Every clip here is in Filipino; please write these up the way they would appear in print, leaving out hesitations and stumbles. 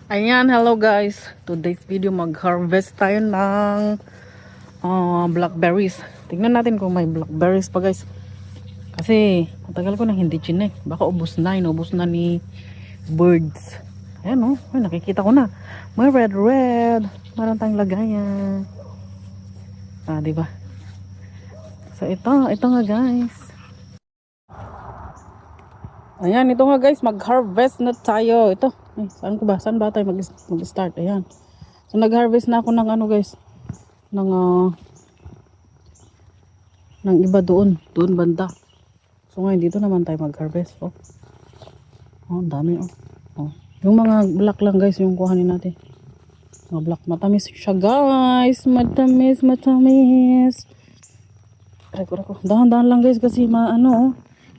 Ayan, hello guys. Today's video mag-harvest tayo ng blackberries. Tingnan natin kung may blackberries pa guys. Kasi matagal ko nang hindi chinek. Baka ubos na, inubos na ni birds. Ayan ay, nakikita ko na. May red. Meron tayong lagayan. Diba? So ito nga guys. Ayan, ito nga guys, mag-harvest na tayo. Ito, ay, saan ba tayo mag-start? Ayan. So nag-harvest na ako ng guys, ng iba doon banda. So ngayon dito naman tayo mag-harvest. Ang dami Yung mga black lang guys, yung kuhanin natin. Mga black, matamis siya guys. Matamis. Reko. Dahan-dahan lang guys kasi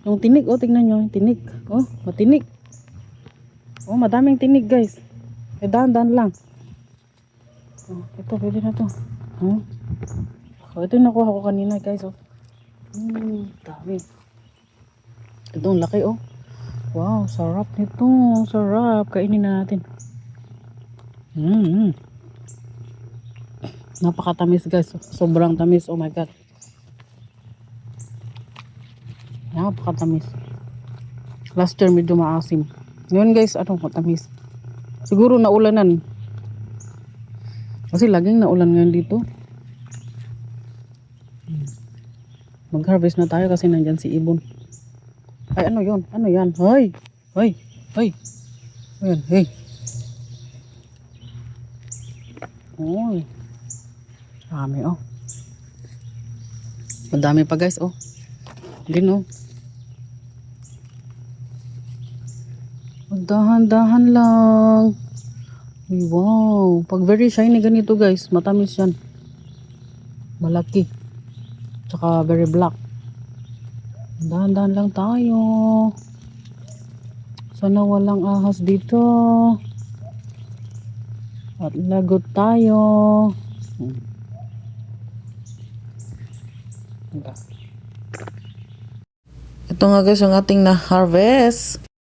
yung tinig, tingnan nyo, yung tinig. Matinig. Madaming tinig guys. Dahan-dahan lang. Ito, pwede na to. Ito yung nakuha ko kanina guys. Dami. Ito ang laki Wow, sarap nito. Sarap. Kainin na natin. Napakatamis guys. Sobrang tamis. Oh my god. Napakatamis. Last year medyo maasim. Ngayon guys, matamis. Siguro naulanan. Kasi laging naulan ngayon dito. Mag-harvest na tayo kasi nandyan si Ibon. Ay, ano yun? Ano yan? Hoy! Ayan, hey. Oy. Dami, Madami pa guys, Din, dahan-dahan lang. Wow. Pag very shiny ganito guys, matamis yan. Malaki. Tsaka very black. Dahan-dahan lang tayo. Sana walang ahas dito. At lagot tayo. Ito nga guys ang ating na-harvest.